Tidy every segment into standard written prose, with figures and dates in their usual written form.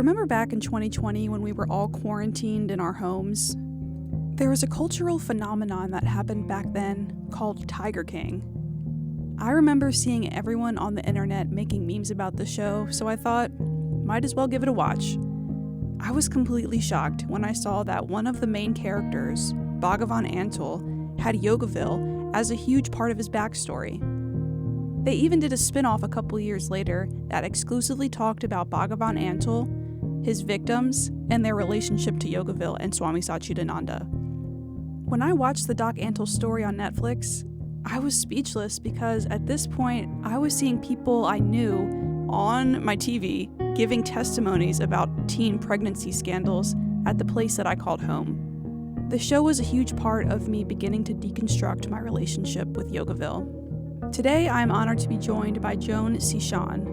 Remember back in 2020 when we were all quarantined in our homes? There was a cultural phenomenon that happened back then called Tiger King. I remember seeing everyone on the internet making memes about the show, so I thought, might as well give it a watch. I was completely shocked when I saw that one of the main characters, Bhagavan Antle, had Yogaville as a huge part of his backstory. They even did a spin-off a couple years later that exclusively talked about Bhagavan Antle, his victims, and their relationship to Yogaville and Swami Satchidananda. When I watched the Doc Antle Story on Netflix, I was speechless because at this point, I was seeing people I knew on my TV giving testimonies about teen pregnancy scandals at the place that I called home. The show was a huge part of me beginning to deconstruct my relationship with Yogaville. Today, I am honored to be joined by Joan Cichon.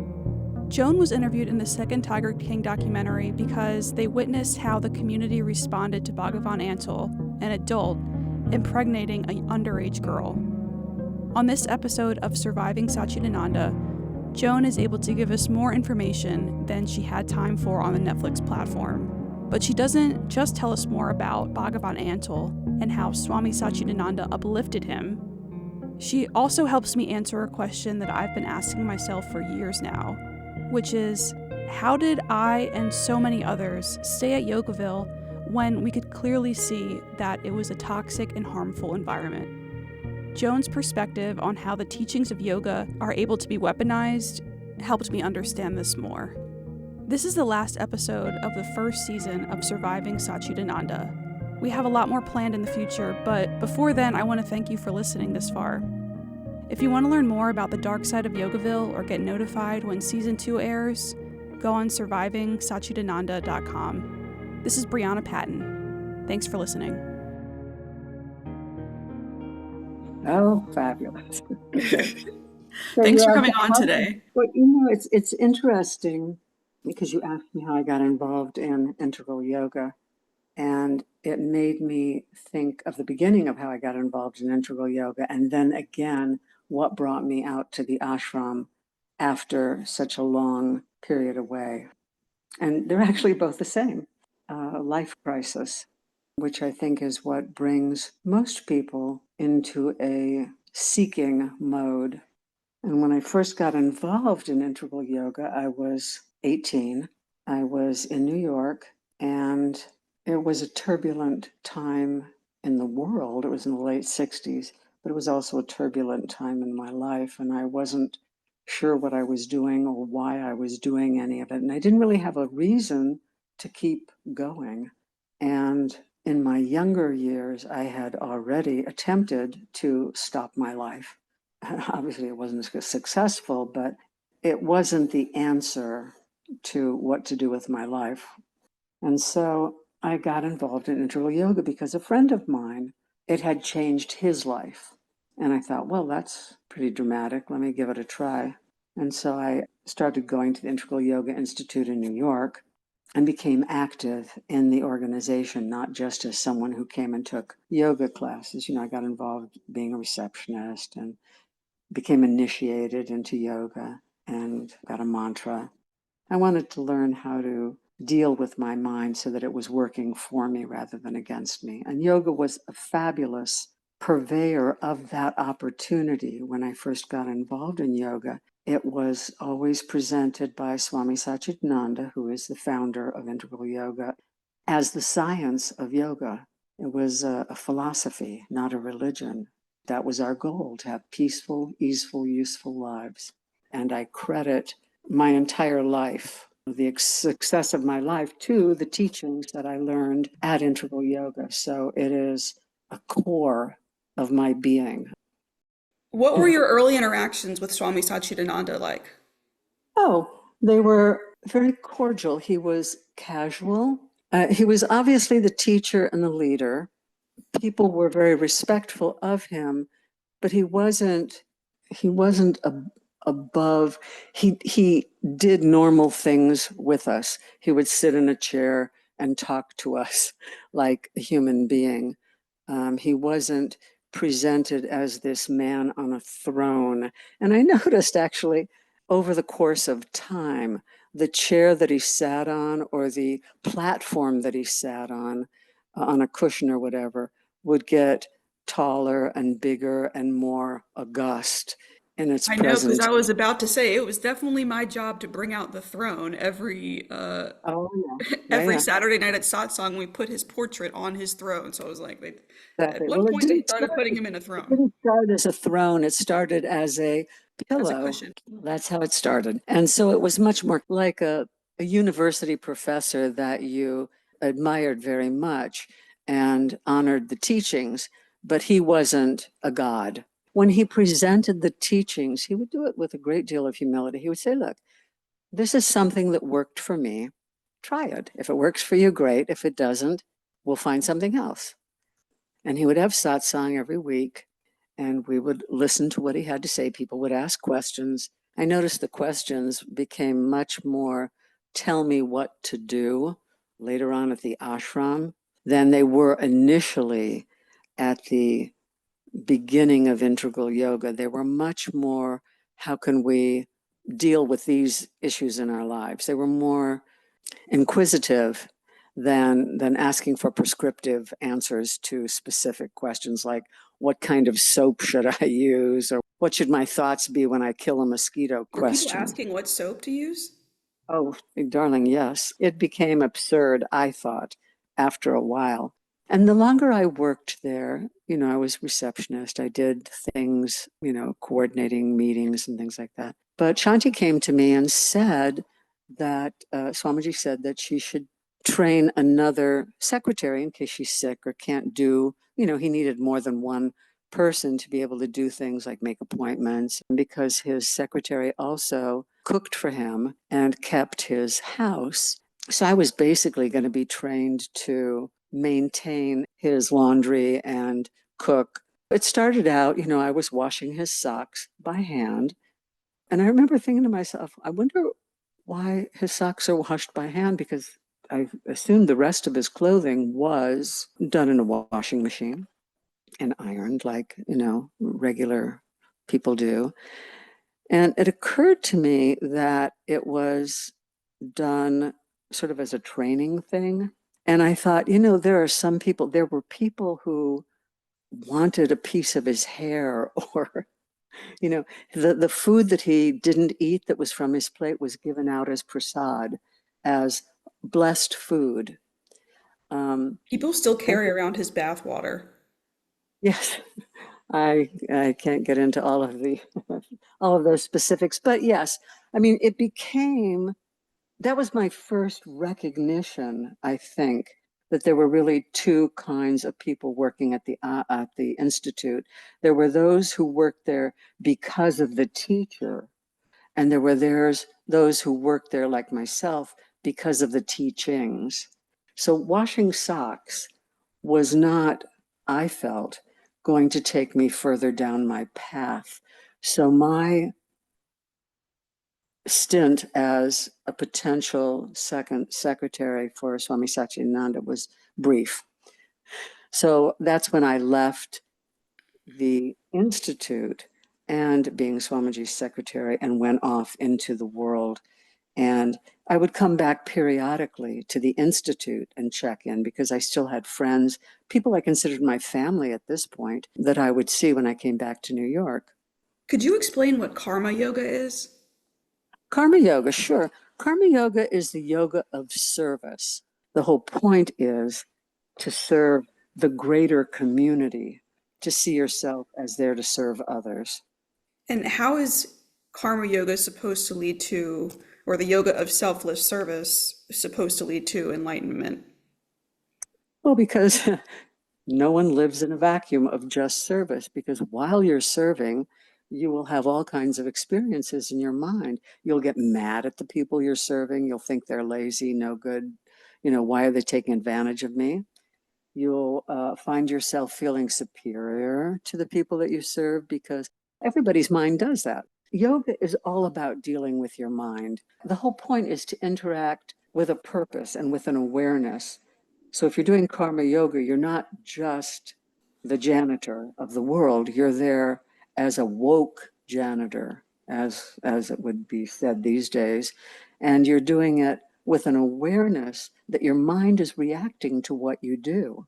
Joan was interviewed in the second Tiger King documentary because they witnessed how the community responded to Bhagavan Antle, an adult, impregnating an underage girl. On this episode of Surviving Satchidananda, Joan is able to give us more information than she had time for on the Netflix platform. But she doesn't just tell us more about Bhagavan Antle and how Swami Satchidananda uplifted him. She also helps me answer a question that I've been asking myself for years now, which is, how did I and so many others stay at Yogaville when we could clearly see that it was a toxic and harmful environment? Joan's perspective on how the teachings of yoga are able to be weaponized helped me understand this more. This is the last episode of the first season of Surviving Satchidananda. We have a lot more planned in the future, but before then, I want to thank you for listening this far. If you want to learn more about the dark side of Yogaville or get notified when Season 2 airs, go on survivingsatchidananda.com. This is Brianna Patton. Thanks for listening. Oh, fabulous. Thanks for coming on today. But it's interesting because you asked me how I got involved in integral yoga, and it made me think of the beginning of how I got involved in integral yoga, and then again, what brought me out to the ashram after such a long period away. And they're actually both the same, life crisis, which I think is what brings most people into a seeking mode. And when I first got involved in integral yoga, I was 18. I was in New York, and it was a turbulent time in the world. It was in the late 60s, but it was also a turbulent time in my life, and I wasn't sure what I was doing or why I was doing any of it. And I didn't really have a reason to keep going. And in my younger years, I had already attempted to stop my life. Obviously, it wasn't successful, but it wasn't the answer to what to do with my life. And so I got involved in integral yoga because a friend of mine, it had changed his life. And I thought, well, that's pretty dramatic. Let me give it a try. And so I started going to the Integral Yoga Institute in New York and became active in the organization, not just as someone who came and took yoga classes. I got involved being a receptionist and became initiated into yoga and got a mantra. I wanted to learn how to deal with my mind so that it was working for me rather than against me. And yoga was a fabulous purveyor of that opportunity. When I first got involved in yoga, it was always presented by Swami Satchidananda, who is the founder of integral yoga, as the science of yoga. It was a philosophy, not a religion. That was our goal, to have peaceful, easeful, useful lives. And I credit my entire life, the success of my life, to the teachings that I learned at integral yoga. So it is a core of my being. What were your early interactions with Swami Satchidananda like? Oh, they were very cordial. He was casual. He was obviously the teacher and the leader. People were very respectful of him, but he wasn't above. He did normal things with us. He would sit in a chair and talk to us like a human being. He wasn't presented as this man on a throne. And I noticed actually over the course of time, the chair that he sat on or the platform that he sat on a cushion or whatever, would get taller and bigger and more august in its I know, because presence. I was about to say it was definitely my job to bring out the throne every Oh, yeah. Yeah, every yeah. Saturday night at Satsang. We put his portrait on his throne. So I was like, at Exactly. one Well, point they started putting him in a it throne didn't start as a throne. It started as a as a pillow. cushion. That's how it started. And so it was much more like a university professor that you admired very much and honored the teachings, but he wasn't a god. When he presented the teachings, he would do it with a great deal of humility. He would say, look, this is something that worked for me. Try it. If it works for you, great. If it doesn't, we'll find something else. And he would have satsang every week, and we would listen to what he had to say. People would ask questions. I noticed the questions became much more tell me what to do later on at the ashram than they were initially at the beginning of integral yoga. They were much more how can we deal with these issues in our lives? They were more inquisitive than asking for prescriptive answers to specific questions like what kind of soap should I use or what should my thoughts be when I kill a mosquito Were people question. asking what soap to use? Oh, darling, yes. It became absurd, I thought, after a while. And the longer I worked there, I was receptionist. I did things, coordinating meetings and things like that. But Shanti came to me and said that Swamiji said that she should train another secretary in case she's sick or can't do, he needed more than one person to be able to do things like make appointments because his secretary also cooked for him and kept his house. So I was basically going to be trained to maintain his laundry and cook. It started out, I was washing his socks by hand. And I remember thinking to myself, I wonder why his socks are washed by hand because I assumed the rest of his clothing was done in a washing machine and ironed like, regular people do. And it occurred to me that it was done sort of as a training thing. And I thought, there were people who wanted a piece of his hair or, the food that he didn't eat that was from his plate was given out as prasad, as blessed food. People still And carry around his bath water. yes, I can't get into all of the all of those specifics, but yes, I mean, that was my first recognition, I think, that there were really two kinds of people working at the institute. There were those who worked there because of the teacher, and there were those who worked there like myself because of the teachings. So washing socks was not, I felt, going to take me further down my path. So my stint as a potential second secretary for Swami Satchidananda was brief. So that's when I left the institute and being Swamiji's secretary and went off into the world. And I would come back periodically to the institute and check in because I still had friends, people I considered my family at this point, that I would see when I came back to New York. Could you explain what karma yoga is? Karma yoga, sure. Karma yoga is the yoga of service. The whole point is to serve the greater community, to see yourself as there to serve others. And how is karma yoga supposed to lead to, or the yoga of selfless service supposed to lead to enlightenment? Well, because no one lives in a vacuum of just service, because while you're serving, you will have all kinds of experiences in your mind. You'll get mad at the people you're serving. You'll think they're lazy, no good. Why are they taking advantage of me? You'll find yourself feeling superior to the people that you serve because everybody's mind does that. Yoga is all about dealing with your mind. The whole point is to interact with a purpose and with an awareness. So if you're doing karma yoga, you're not just the janitor of the world. You're there as a woke janitor, as it would be said these days. And you're doing it with an awareness that your mind is reacting to what you do.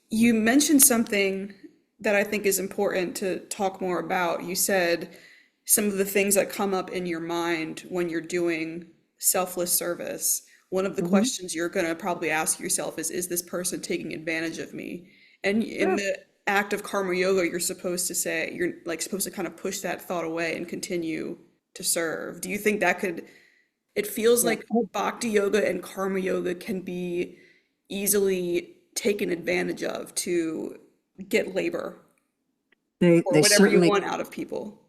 You mentioned something that I think is important to talk more about. You said some of the things that come up in your mind when you're doing selfless service. One of the Mm-hmm. questions you're going to probably ask yourself is this person taking advantage of me? And in Sure. the act of karma yoga, you're supposed to say, you're like supposed to kind of push that thought away and continue to serve. Do you think that could, it feels Yeah. like bhakti yoga and karma yoga can be easily taken advantage of to get labor or They whatever you certainly, want out of people.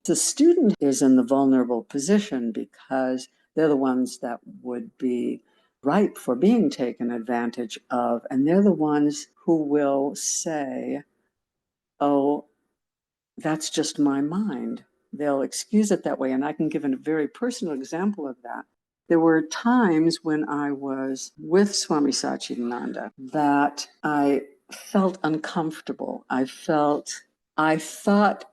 the student is in the vulnerable position because they're the ones that would be ripe for being taken advantage of. And they're the ones who will say, oh, that's just my mind. They'll excuse it that way. And I can give a very personal example of that. There were times when I was with Swami Satchidananda that I felt uncomfortable. I thought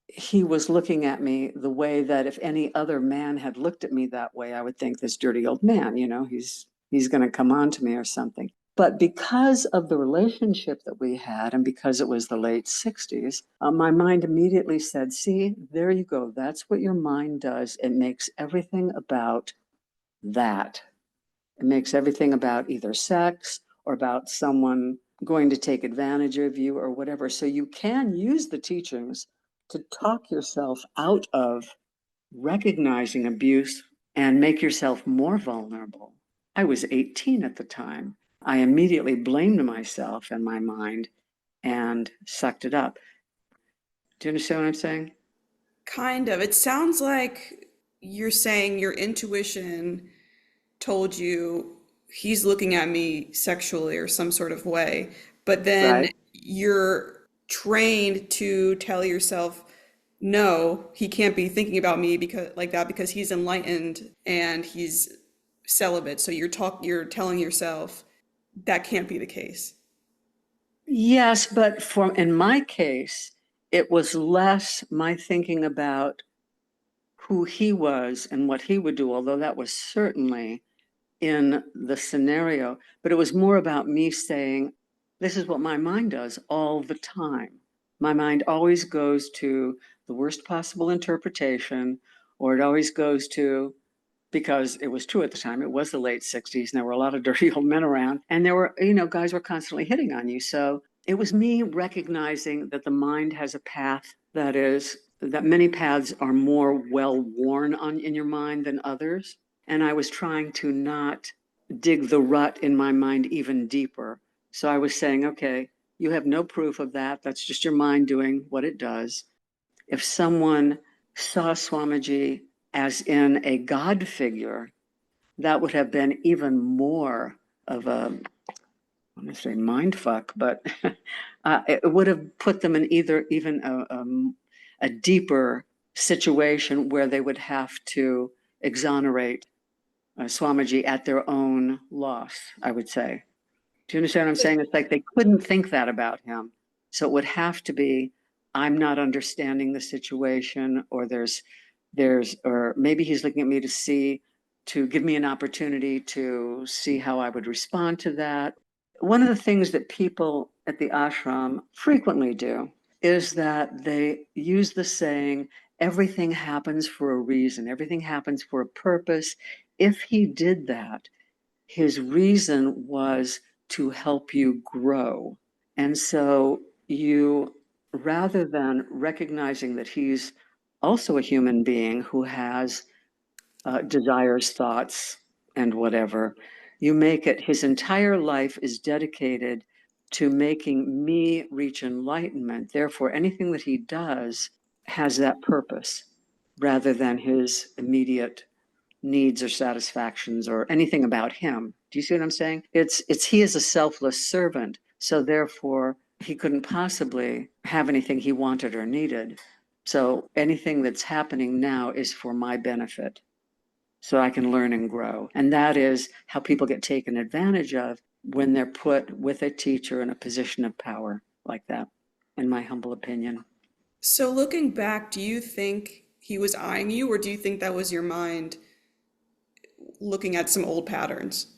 he was looking at me the way that if any other man had looked at me that way, I would think this dirty old man, he's going to come on to me or something. But because of the relationship that we had, and because it was the late 60s, my mind immediately said, see, there you go. That's what your mind does. It makes everything about that. It makes everything about either sex or about someone going to take advantage of you or whatever. So you can use the teachings to talk yourself out of recognizing abuse and make yourself more vulnerable. I was 18 at the time. I immediately blamed myself and my mind and sucked it up. Do you understand what I'm saying? Kind of. It sounds like you're saying your intuition told you he's looking at me sexually or some sort of way, but then Right. you're trained to tell yourself, no, he can't be thinking about me because like that because he's enlightened and he's celibate. So you're telling yourself that can't be the case. Yes, but in my case, it was less my thinking about who he was and what he would do, although that was certainly in the scenario, but it was more about me saying, this is what my mind does all the time. My mind always goes to the worst possible interpretation, or it always goes to, because it was true at the time, it was the late 60s, and there were a lot of dirty old men around, and there were, guys were constantly hitting on you. So it was me recognizing that the mind has a path that many paths are more well worn on in your mind than others. And I was trying to not dig the rut in my mind even deeper. So I was saying, okay, you have no proof of that. That's just your mind doing what it does. If someone saw Swamiji as in a God figure, that would have been even more of a, I want to say mind fuck, but it would have put them in even a deeper situation where they would have to exonerate Swamiji at their own loss, I would say. Do you understand what I'm saying? It's like they couldn't think that about him. So it would have to be, I'm not understanding the situation, or or maybe he's looking at me to give me an opportunity to see how I would respond to that. One of the things that people at the ashram frequently do is that they use the saying, everything happens for a reason, everything happens for a purpose. If he did that, his reason was to help you grow. And so rather than recognizing that he's also a human being who has desires, thoughts, and whatever, you make it his entire life is dedicated to making me reach enlightenment. Therefore, anything that he does has that purpose rather than his immediate needs or satisfactions or anything about him. Do you see what I'm saying? It's he is a selfless servant, so therefore he couldn't possibly have anything he wanted or needed. So anything that's happening now is for my benefit, so I can learn and grow. And that is how people get taken advantage of when they're put with a teacher in a position of power like that, in my humble opinion. So looking back, do you think he was eyeing you, or do you think that was your mind looking at some old patterns?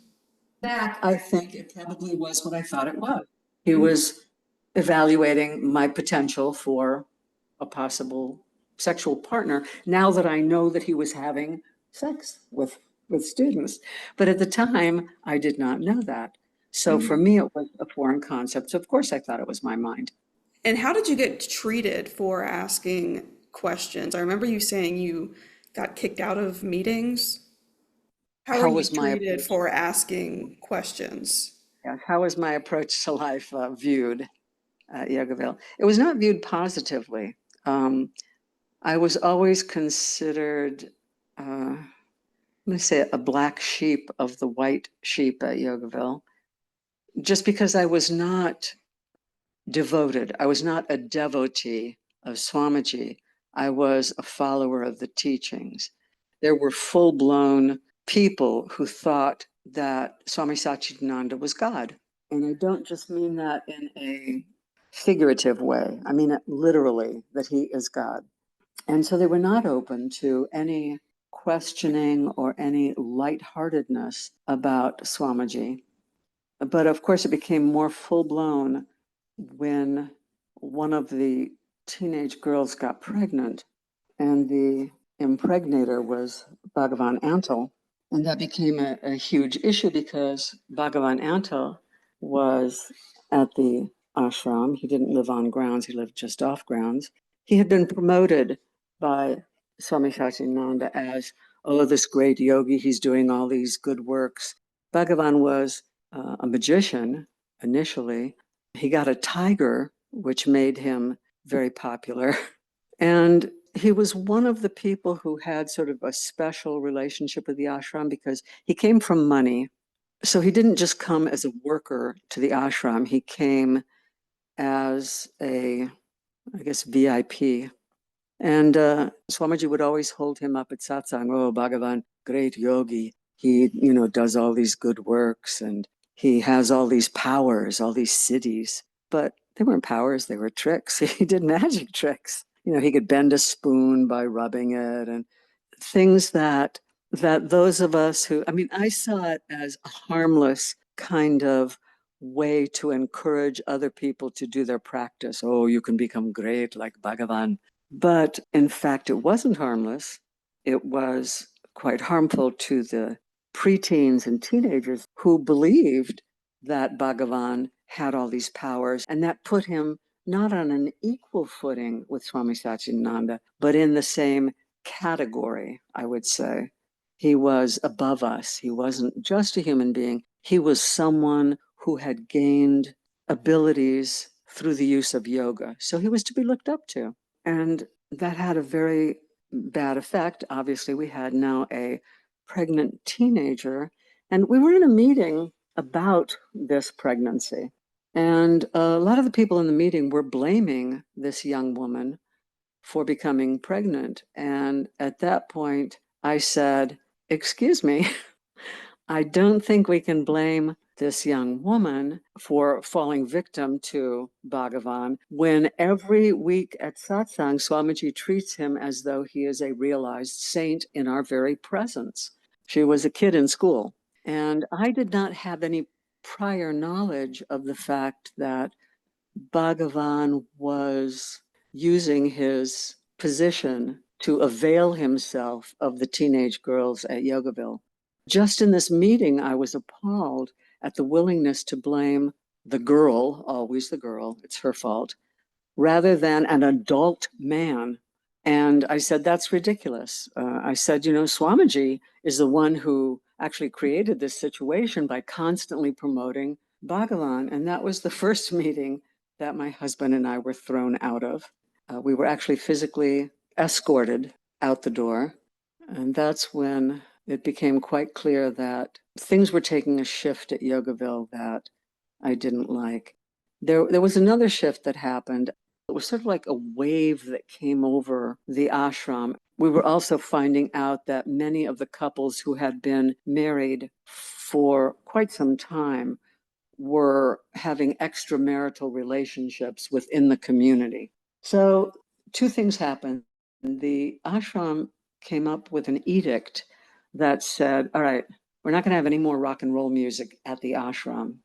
That, I think it probably was what I thought it was. He was evaluating my potential for a possible sexual partner now that I know that he was having sex with students. But at the time, I did not know that. So for me, it was a foreign concept. So of course, I thought it was my mind. And how did you get treated for asking questions? I remember you saying you got kicked out of meetings. How are How you was my treated approach? for asking questions? Yeah, how was my approach to life viewed at Yogaville? It was not viewed positively. Um, I was always considered, let me say, a black sheep of the white sheep at Yogaville, just because I was not devoted. I was not a devotee of Swamiji. I was a follower of the teachings. There were full-blown people who thought that Swami Satchidananda was God. And I don't just mean that in a figurative way. I mean it literally, that he is God. And so they were not open to any questioning or any lightheartedness about Swamiji. But of course, it became more full blown when one of the teenage girls got pregnant, and the impregnator was Bhagavan Antle. And that became a huge issue because Bhagavan Antle was at the ashram. He didn't live on grounds, he lived just off grounds. He had been promoted by Swami Satchidananda as, oh, this great yogi, he's doing all these good works. Bhagavan was a magician initially. He got a tiger, which made him very popular. And he was one of the people who had sort of a special relationship with the ashram because he came from money. So he didn't just come as a worker to the ashram, he came as a, I guess, VIP. And Swamiji would always hold him up at satsang. Oh, Bhagavan, great yogi. He, does all these good works and he has all these powers, all these siddhis. But they weren't powers, they were tricks. He did magic tricks. He could bend a spoon by rubbing it and things that those of us who, I saw it as a harmless kind of way to encourage other people to do their practice. Oh, you can become great like Bhagavan. But in fact, it wasn't harmless. It was quite harmful to the preteens and teenagers who believed that Bhagavan had all these powers, and that put him not on an equal footing with Swami Satchidananda, but in the same category, I would say. He was above us. He wasn't just a human being. He was someone who had gained abilities through the use of yoga. So he was to be looked up to. And that had a very bad effect. Obviously, we had now a pregnant teenager, and we were in a meeting about this pregnancy. And a lot of the people in the meeting were blaming this young woman for becoming pregnant. And at that point, I said, excuse me, I don't think we can blame this young woman for falling victim to Bhagavan when every week at satsang, Swamiji treats him as though he is a realized saint in our very presence. She was a kid in school, and I did not have any prior knowledge of the fact that Bhagavan was using his position to avail himself of the teenage girls at Yogaville. Just in this meeting, I was appalled at the willingness to blame the girl, always the girl, it's her fault, rather than an adult man. And I said, that's ridiculous. I said, Swamiji is the one who actually created this situation by constantly promoting Bhagavan. And that was the first meeting that my husband and I were thrown out of. We were actually physically escorted out the door. And that's when it became quite clear that things were taking a shift at Yogaville that I didn't like. There was another shift that happened. It was sort of like a wave that came over the ashram. We were also finding out that many of the couples who had been married for quite some time were having extramarital relationships within the community. So two things happened. The ashram came up with an edict that said, all right, we're not going to have any more rock and roll music at the ashram.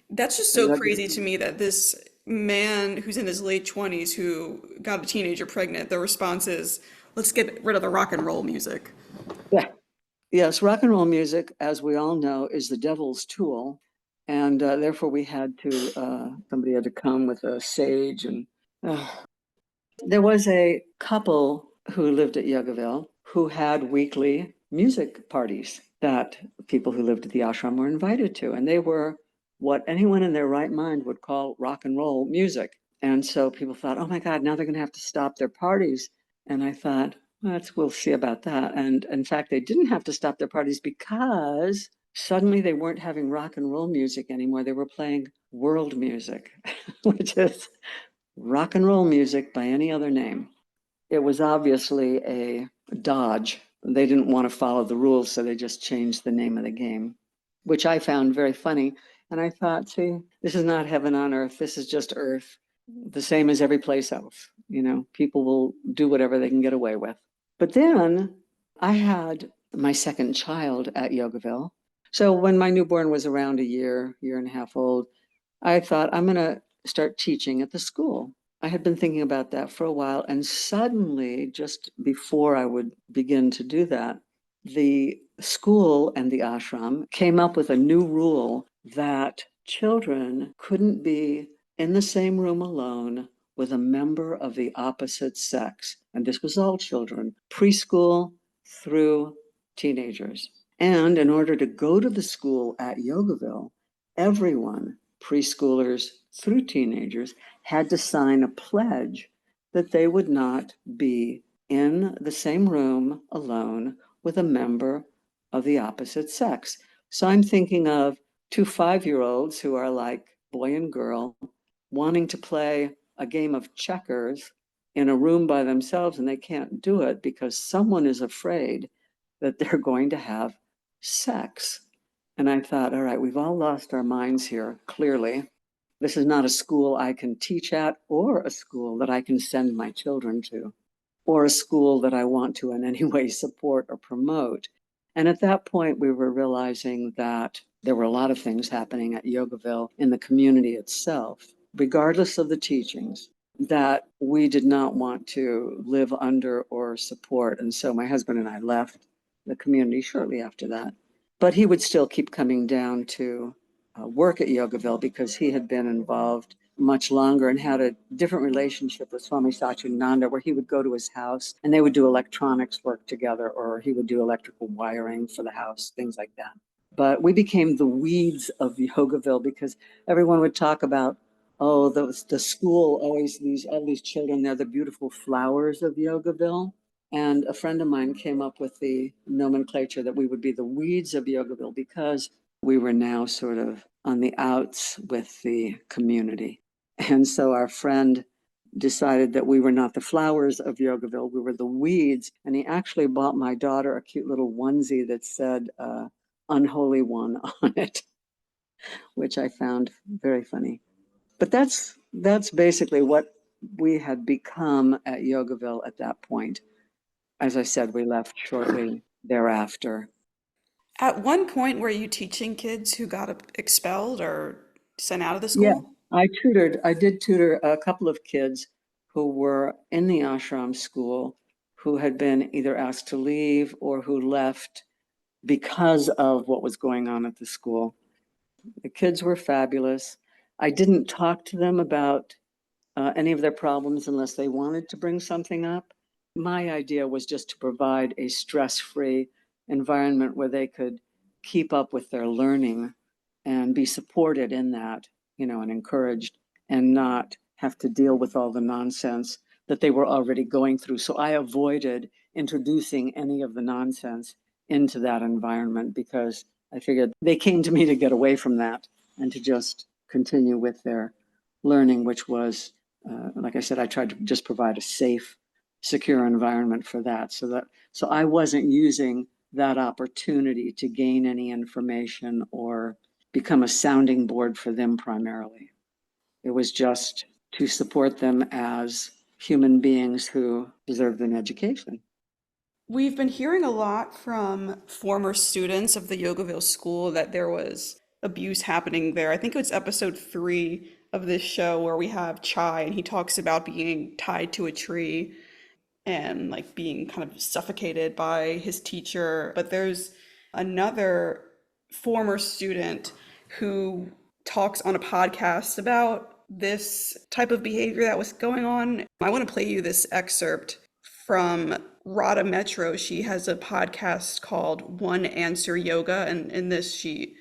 That's just so crazy to me that this man who's in his late 20s who got a teenager pregnant, the response is, let's get rid of the rock and roll music. Yeah. Yes, rock and roll music, as we all know, is the devil's tool. And therefore, somebody had to come with a sage. And there was a couple who lived at Yogaville who had weekly music parties that people who lived at the ashram were invited to. And they were what anyone in their right mind would call rock and roll music. And so people thought, oh my God, now they're going to have to stop their parties. And I thought, we'll see about that. And in fact, they didn't have to stop their parties because suddenly they weren't having rock and roll music anymore. They were playing world music, which is rock and roll music by any other name. It was obviously a dodge. They didn't want to follow the rules, so they just changed the name of the game, which I found very funny. And I thought, see, this is not heaven on earth. This is just earth, the same as every place else. You know, people will do whatever they can get away with. But then I had my second child at Yogaville. So when my newborn was around a year and a half old, I thought I'm going to start teaching at the school. I had been thinking about that for a while, and suddenly, just before I would begin to do that, the school and the ashram came up with a new rule that children couldn't be in the same room alone with a member of the opposite sex. And this was all children, preschool through teenagers. And in order to go to the school at Yogaville, everyone, preschoolers through teenagers, had to sign a pledge that they would not be in the same room alone with a member of the opposite sex. So I'm thinking of two 5-year-olds who are like boy and girl wanting to play a game of checkers in a room by themselves, and they can't do it because someone is afraid that they're going to have sex. And I thought, all right, we've all lost our minds here, clearly. This is not a school I can teach at, or a school that I can send my children to, or a school that I want to in any way support or promote. And at that point, we were realizing that there were a lot of things happening at Yogaville in the community itself, regardless of the teachings, that we did not want to live under or support. And so my husband and I left the community shortly after that. But he would still keep coming down to work at Yogaville because he had been involved much longer and had a different relationship with Swami Satchidananda, where he would go to his house and they would do electronics work together, or he would do electrical wiring for the house, things like that. But we became the weeds of Yogaville because everyone would talk about, oh, the school, always all these children, they're the beautiful flowers of Yogaville. And a friend of mine came up with the nomenclature that we would be the weeds of Yogaville because we were now sort of on the outs with the community. And so our friend decided that we were not the flowers of Yogaville, we were the weeds. And he actually bought my daughter a cute little onesie that said unholy one on it, which I found very funny. But that's basically what we had become at Yogaville at that point. As I said, we left shortly thereafter. At one point, were you teaching kids who got expelled or sent out of the Yeah, school? I did tutor a couple of kids who were in the ashram school who had been either asked to leave or who left because of what was going on at the school. The kids were fabulous. I didn't talk to them about any of their problems unless they wanted to bring something up. My idea was just to provide a stress-free environment where they could keep up with their learning and be supported in that, and encouraged, and not have to deal with all the nonsense that they were already going through. So I avoided introducing any of the nonsense into that environment because I figured they came to me to get away from that and to just continue with their learning, which was, like I said, I tried to just provide a safe, secure environment for that. So I wasn't using that opportunity to gain any information or become a sounding board for them primarily. It was just to support them as human beings who deserved an education. We've been hearing a lot from former students of the Yogaville school that there was abuse happening there. I think it was episode 3 of this show where we have Chai and he talks about being tied to a tree and like being kind of suffocated by his teacher. But there's another former student who talks on a podcast about this type of behavior that was going on. I want to play you this excerpt from Radha Metro. She has a podcast called One Answer Yoga, and in this she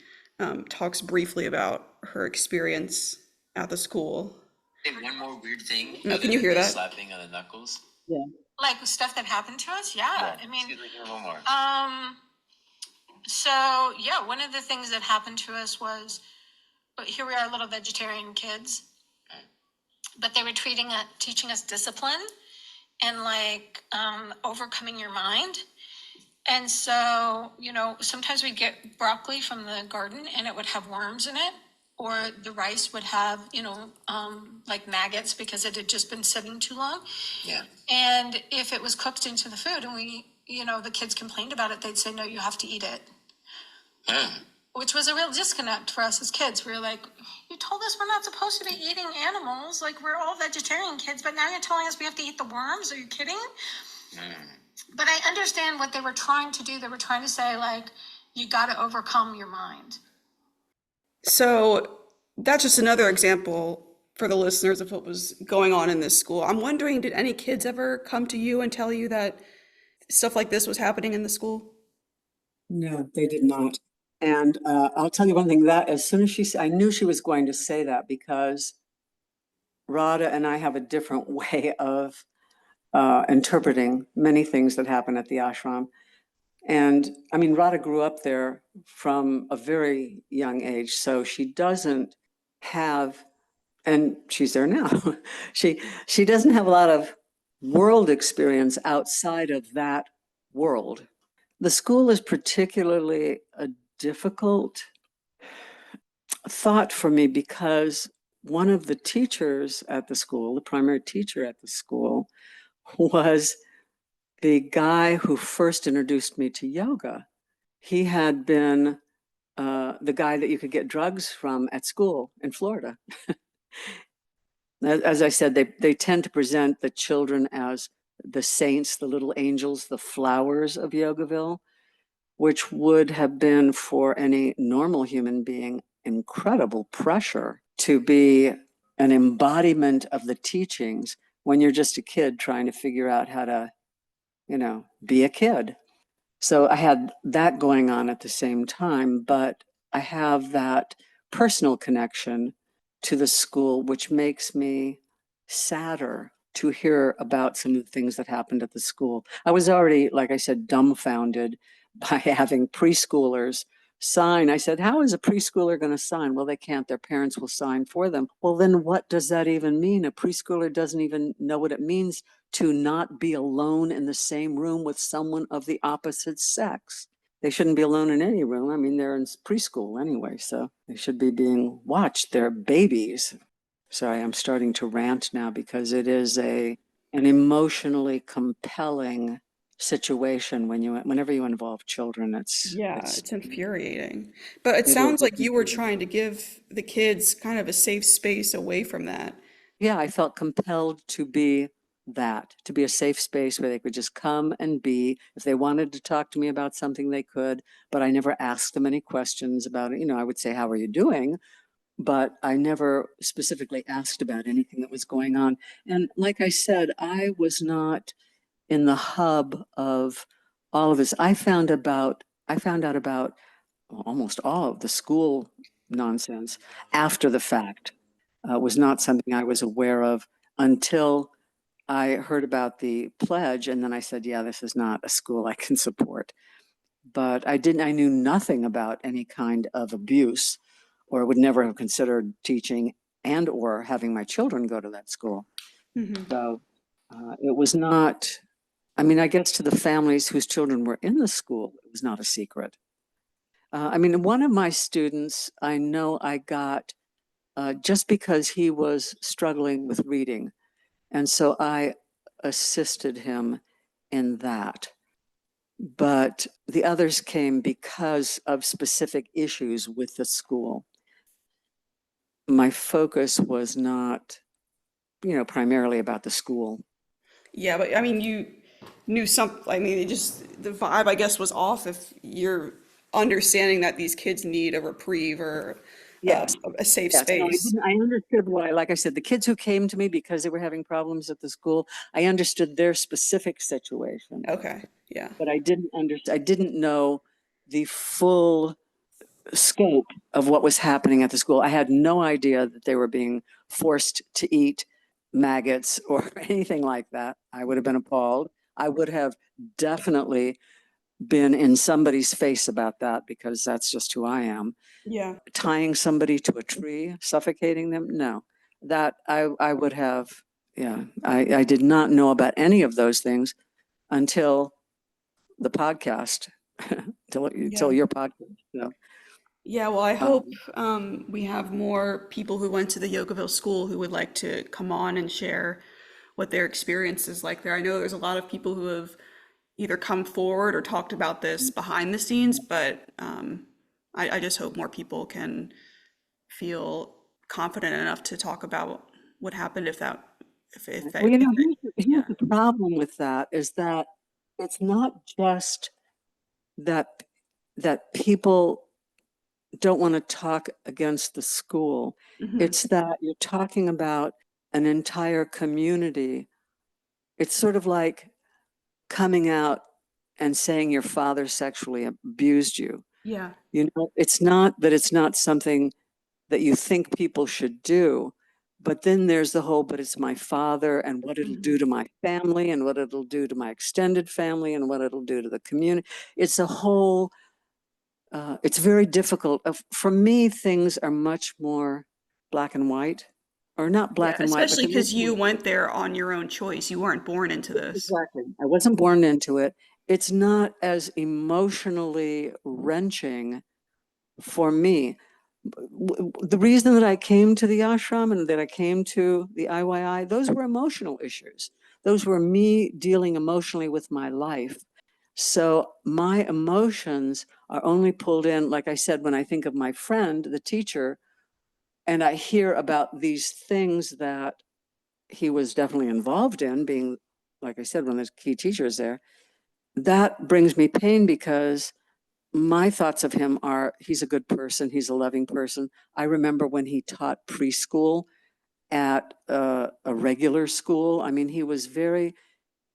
talks briefly about her experience at the school. Hey, one more weird thing. No, can you hear that? Slapping on the knuckles. Yeah. Like stuff that happened to us? Yeah. I mean, Excuse me, give me one more. so yeah, one of the things that happened to us was, here we are, little vegetarian kids, but they were teaching us discipline and like overcoming your mind. And so, sometimes we'd get broccoli from the garden and it would have worms in it, or the rice would have, like maggots because it had just been sitting too long. Yeah. And if it was cooked into the food and the kids complained about it, they'd say, no, you have to eat it. Which was a real disconnect for us as kids. We were like, you told us we're not supposed to be eating animals. Like, we're all vegetarian kids, but now you're telling us we have to eat the worms? Are you kidding? But I understand what they were trying to do. They were trying to say, like, you got to overcome your mind. So that's just another example for the listeners of what was going on in this school. I'm wondering, did any kids ever come to you and tell you that stuff like this was happening in the school? No, they did not. And I'll tell you one thing, that as soon as I knew she was going to say that, because Radha and I have a different way of interpreting many things that happen at the ashram. And I mean, Radha grew up there from a very young age, so she doesn't have, and she's there now, she doesn't have a lot of world experience outside of that world. The school is particularly a difficult thought for me because one of the teachers at the school, the primary teacher at the school, was the guy who first introduced me to yoga. He had been the guy that you could get drugs from at school in Florida. As I said, they tend to present the children as the saints, the little angels, the flowers of Yogaville, which would have been for any normal human being incredible pressure to be an embodiment of the teachings when you're just a kid trying to figure out how to, be a kid. So I had that going on at the same time, but I have that personal connection to the school, which makes me sadder to hear about some of the things that happened at the school. I was already, like I said, dumbfounded by having preschoolers sign. I said, how is a preschooler going to sign? Well, they can't. Their parents will sign for them. Well, then what does that even mean? A preschooler doesn't even know what it means to not be alone in the same room with someone of the opposite sex. They shouldn't be alone in any room. I mean, they're in preschool anyway, so they should be being watched. They're babies. Sorry, I'm starting to rant now because it is an emotionally compelling situation whenever you involve children. It's Infuriating. But it sounds like you were trying to give the kids kind of a safe space away from that. Yeah, I felt compelled to be a safe space where they could just come and be. If they wanted to talk to me about something, they could, but I never asked them any questions about it. I would say, how are you doing? But I never specifically asked about anything that was going on. And like I said, I was not in the hub of all of this. I found out about almost all of the school nonsense after the fact. Was not something I was aware of until I heard about the pledge, and then I said, yeah, this is not a school I can support. But I knew nothing about any kind of abuse, or would never have considered teaching and or having my children go to that school. So it was not, I guess to the families whose children were in the school, it was not a secret. One of my students, I know I got just because he was struggling with reading. And so I assisted him in that. but the others came because of specific issues with the school. My focus was not, primarily about the school. Yeah, but I mean, you knew some, I mean, the vibe, I guess, was off if you're understanding that these kids need a reprieve or Yes. a safe Yes, no, space. I understood why. Like I said, the kids who came to me because they were having problems at the school, I understood their specific situation, Okay, yeah. but I didn't know the full scope of what was happening at the school. I had no idea that they were being forced to eat maggots or anything like that. I would have been appalled. I would have definitely been in somebody's face about that because that's just who I am. Yeah. Tying somebody to a tree, suffocating them, no. That I would have, yeah. I did not know about any of those things until the podcast, until Yeah. your podcast. So, Yeah, well, I hope um, we have more people who went to the Yogaville school who would like to come on and share what their experience is like there. I know there's a lot of people who have either come forward or talked about this behind the scenes, but I just hope more people can feel confident enough to talk about what happened if well, here's yeah. the problem with that is that it's not just that people don't want to talk against the school. Hmm. It's that you're talking about an entire community. It's sort of like coming out and saying your father sexually abused you. Yeah. It's not that it's not something that you think people should do, but then there's the whole, but it's my father and what it'll do Hmm. to my family and what it'll do to my extended family and what it'll do to the community. It's a whole, it's very difficult. For me, things are much more black and white, or not Yeah, black and white, but especially they're much because more. you went there on your own choice. You weren't born into this. Exactly. I wasn't born into it. It's not as emotionally wrenching for me. The reason that I came to the ashram and that I came to the IYI, those were emotional issues. Those were me dealing emotionally with my life. So my emotions are only pulled in, like I said, when I think of my friend, the teacher, and I hear about these things that he was definitely involved in, being, like I said, one of the key teachers there. That brings me pain because my thoughts of him are he's a good person, he's a loving person. I remember when he taught preschool at a regular school. I mean, he was very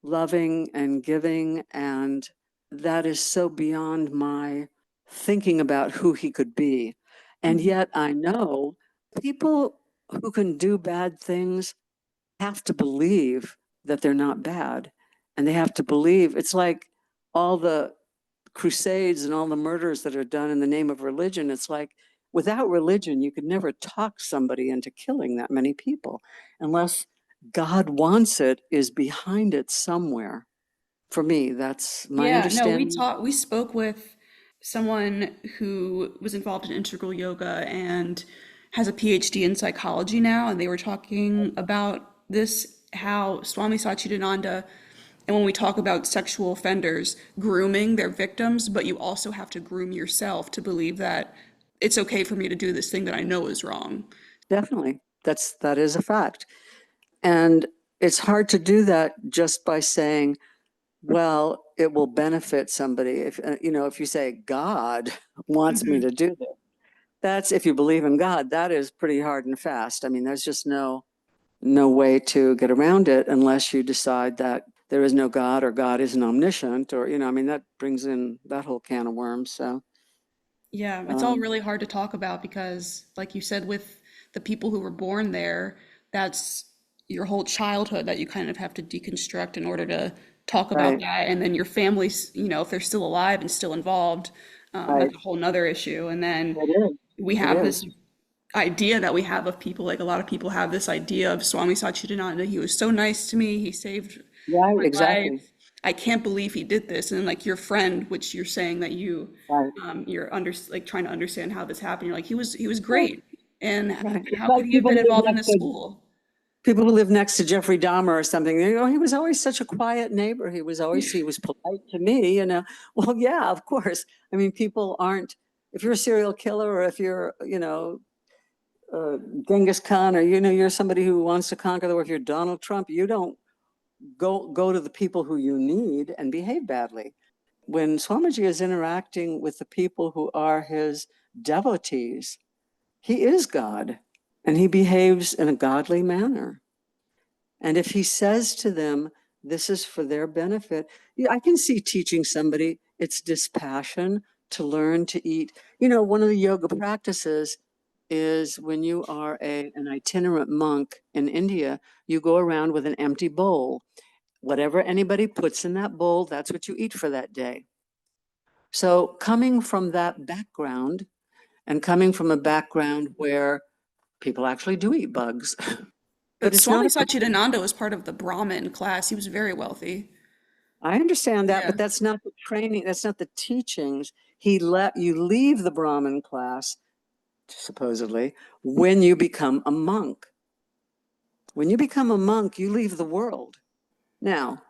loving and giving, and that is so beyond my thinking about who he could be. And Mhm. yet I know people who can do bad things have to believe that they're not bad. And they have to believe it's like all the crusades and all the murders that are done in the name of religion. It's like without religion, you could never talk somebody into killing that many people unless God wants it, is behind it somewhere. For me, that's my Yeah, no, understanding. we spoke with someone who was involved in integral yoga and has a PhD in psychology now, and they were talking about this, how Swami Satchidananda, and when we talk about sexual offenders grooming their victims, but you also have to groom yourself to believe that it's okay for me to do this thing that I know is wrong. Definitely. That is a fact. And it's hard to do that just by saying, well, it will benefit somebody. If if you say God wants me Hmm. to do this, that's if you believe in God, that is pretty hard and fast. I mean, there's just no way to get around it unless you decide that there is no God or God isn't omniscient, or I mean, that brings in that whole can of worms. So Yeah, it's all um, really hard to talk about because, like you said, with the people who were born there, that's your whole childhood that you kind of have to deconstruct in order to talk about right, that. And then your families, if they're still alive and still involved, right, that's a whole nother issue. And then it is, we it have is, this idea that we have of people, like a lot of people have this idea of Swami Satchidananda. He was so nice to me. He saved right, my exactly, life. I can't believe he did this. And like your friend, which you're saying that right, you're like trying to understand how this happened. You're like, he was right, great. And right. It's how like could he have people been who involved in like this to school? People who live next to Jeffrey Dahmer or something, they go, he was always such a quiet neighbor. He was polite to me, you know. Well, yeah, of course. I mean, people aren't, if you're a serial killer or if you're, you know, Genghis Khan, or, you know, you're somebody who wants to conquer the world, if you're Donald Trump, you don't go to the people who you need and behave badly. When Swamiji is interacting with the people who are his devotees, he is God, and he behaves in a godly manner. And if he says to them, this is for their benefit, yeah, I can see teaching somebody it's dispassion to learn to eat. You know, one of the yoga practices is when you are an itinerant monk in India, you go around with an empty bowl. Whatever anybody puts in that bowl, that's what you eat for that day. So coming from that background, and coming from a background where people actually do eat bugs, But it's Swami not Satchidananda was part of the Brahmin class. He was very wealthy. I understand that, Yeah. but that's not the training, that's not the teachings. He let you leave the Brahmin class, supposedly, when you become a monk. When you become a monk, you leave the world. Now,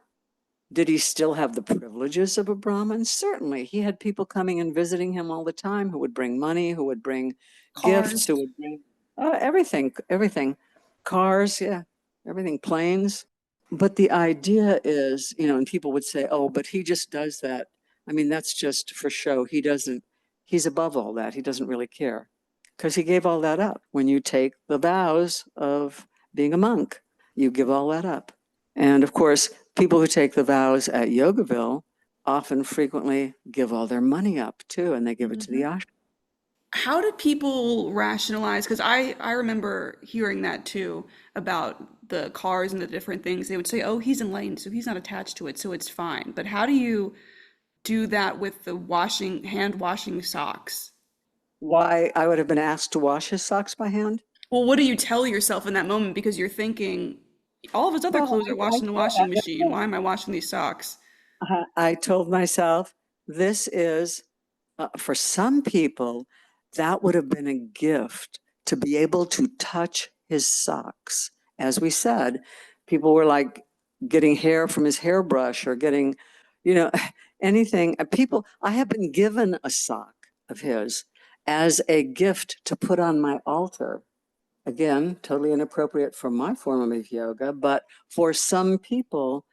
did he still have the privileges of a Brahmin? Certainly. He had people coming and visiting him all the time who would bring money, who would bring gifts, who would bring everything. Cars, yeah, everything, planes. But the idea is, you know, and people would say, oh, but he just does that. I mean, that's just for show. He's above all that. He doesn't really care because he gave all that up. When you take the vows of being a monk, you give all that up. And of course, people who take the vows at Yogaville often frequently give all their money up too, and they give it to the ashram. How did people rationalize? Because I remember hearing that too about the cars and the different things. They would say, oh, he's enlightened, so he's not attached to it, so it's fine. But how do you do that with the hand washing socks? Why I would have been asked to wash his socks by hand? Well, what do you tell yourself in that moment? Because you're thinking, all of his other Well, clothes are washed in the washing machine. Why am I washing these socks? I told myself, this is, for some people, that would have been a gift to be able to touch his socks. As we said, people were like getting hair from his hairbrush or getting, you know, anything. I have been given a sock of his as a gift to put on my altar. Again, totally inappropriate for my form of yoga, but for some people,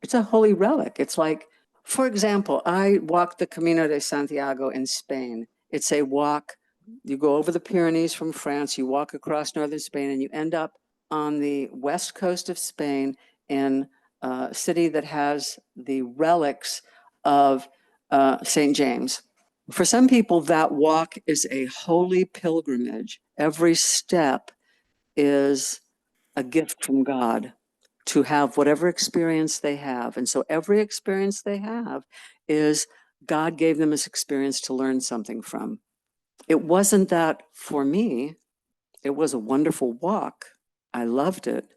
it's a holy relic. It's like, for example, I walked the Camino de Santiago in Spain. It's a walk, you go over the Pyrenees from France, you walk across northern Spain, and you end up on the west coast of Spain in a city that has the relics of St. James. For some people, that walk is a holy pilgrimage. Every step is a gift from God to have whatever experience they have. And so every experience they have is God gave them this experience to learn something from. It wasn't that for me. It was a wonderful walk. I loved it,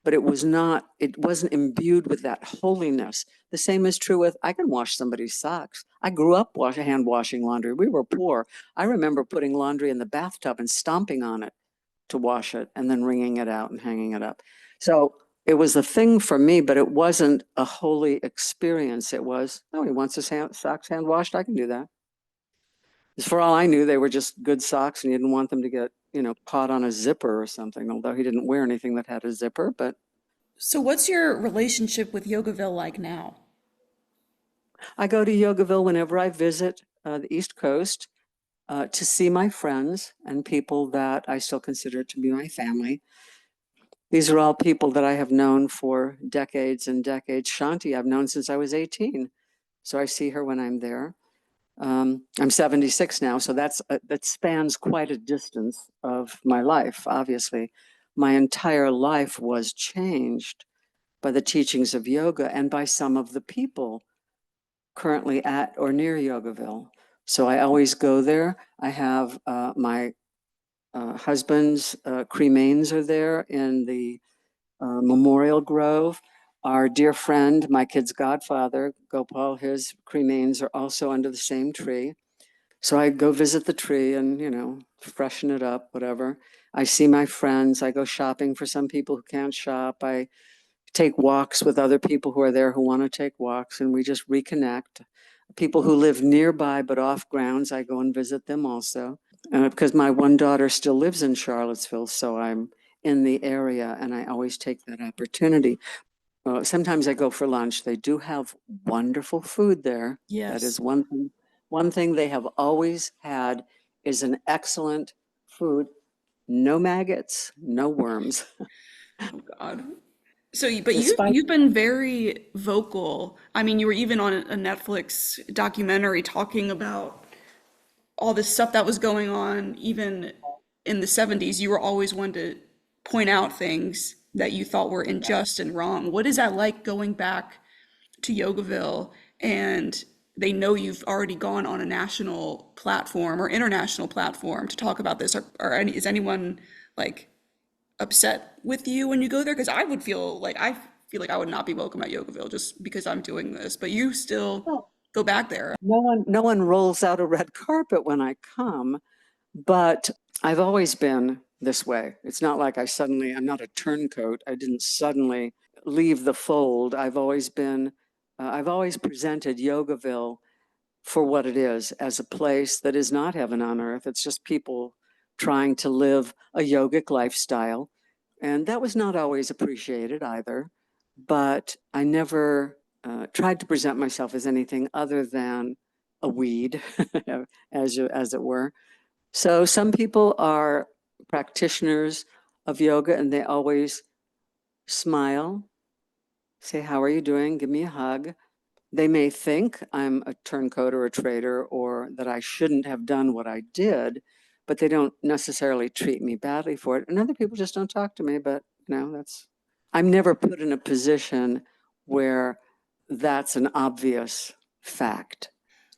but it wasn't imbued with that holiness. The same is true with, I can wash somebody's socks. I grew up hand washing laundry. We were poor. I remember putting laundry in the bathtub and stomping on it to wash it and then wringing it out and hanging it up. So it was a thing for me, but it wasn't a holy experience. It was, oh, he wants his socks hand washed. I can do that. For all I knew, they were just good socks and he didn't want them to get, you know, caught on a zipper or something, although he didn't wear anything that had a zipper. But So, what's your relationship with Yogaville like now? I go to Yogaville whenever I visit the East Coast to see my friends and people that I still consider to be my family. These are all people that I have known for decades and decades. Shanti, I've known since I was 18. So I see her when I'm there. I'm 76 now, so that spans quite a distance of my life, obviously. My entire life was changed by the teachings of yoga and by some of the people currently at or near Yogaville. So I always go there. I have my husband's cremains are there in the Memorial Grove. Our dear friend, my kid's godfather, Gopal, his cremains are also under the same tree. So I go visit the tree and, freshen it up, whatever. I see my friends. I go shopping for some people who can't shop. I take walks with other people who are there who want to take walks, and we just reconnect. People who live nearby but off grounds, I go and visit them also. Because my one daughter still lives in Charlottesville, so I'm in the area and I always take that opportunity. Sometimes I go for lunch. They do have wonderful food there. Yes. That is one thing. One thing they have always had is an excellent food. No maggots, no worms. Oh God. So, but Despite- you've been very vocal. I mean, you were even on a Netflix documentary talking about all this stuff that was going on, even in the 70s. You were always one to point out things that you thought were unjust and wrong. What is that like going back to Yogaville and they know you've already gone on a national platform or international platform to talk about this? Is anyone like upset with you when you go there? Because I feel like I would not be welcome at Yogaville just because I'm doing this, but you still go back there. No one rolls out a red carpet when I come, but I've always been this way. It's not like I'm not a turncoat. I didn't suddenly leave the fold. I've always presented Yogaville for what it is, as a place that is not heaven on earth. It's just people trying to live a yogic lifestyle. And that was not always appreciated either, but I never tried to present myself as anything other than a weed, as it were. So some people are practitioners of yoga and they always smile, say, "How are you doing? Give me a hug." They may think I'm a turncoat or a traitor or that I shouldn't have done what I did, but they don't necessarily treat me badly for it. And other people just don't talk to me, but I'm never put in a position where that's an obvious fact.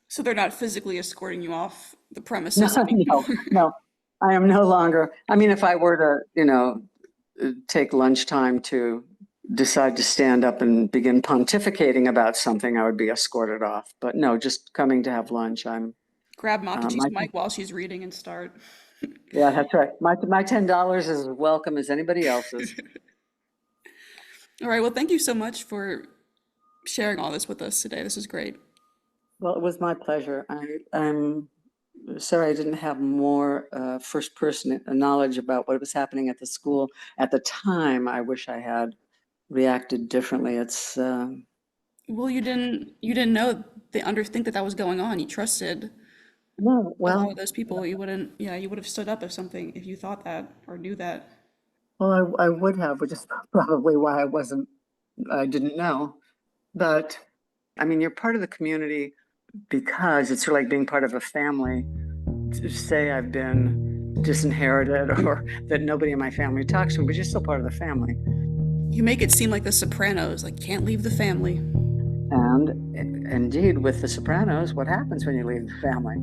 So they're not physically escorting you off the premises No, I am no longer. I mean, if I were to, take lunchtime to decide to stand up and begin pontificating about something, I would be escorted off. But no, just coming to have lunch, grab Mataji's mic while she's reading and start. Yeah, that's right. My $10 is as welcome as anybody else's. All right. Well, thank you so much for sharing all this with us today. This is great. Well, it was my pleasure. I'm sorry I didn't have more first-person knowledge about what was happening at the school at the time. I wish I had reacted differently. It's Well, you didn't know think that was going on. You trusted no, a lot well, of those people. You would have stood up if you thought that or knew that. well, I would have, which is probably why I didn't know. But I mean, you're part of the community because it's sort of like being part of a family. To say I've been disinherited or that nobody in my family talks to me, but you're still part of the family. You make it seem like The Sopranos, like can't leave the family. And indeed, with The Sopranos, what happens when you leave the family?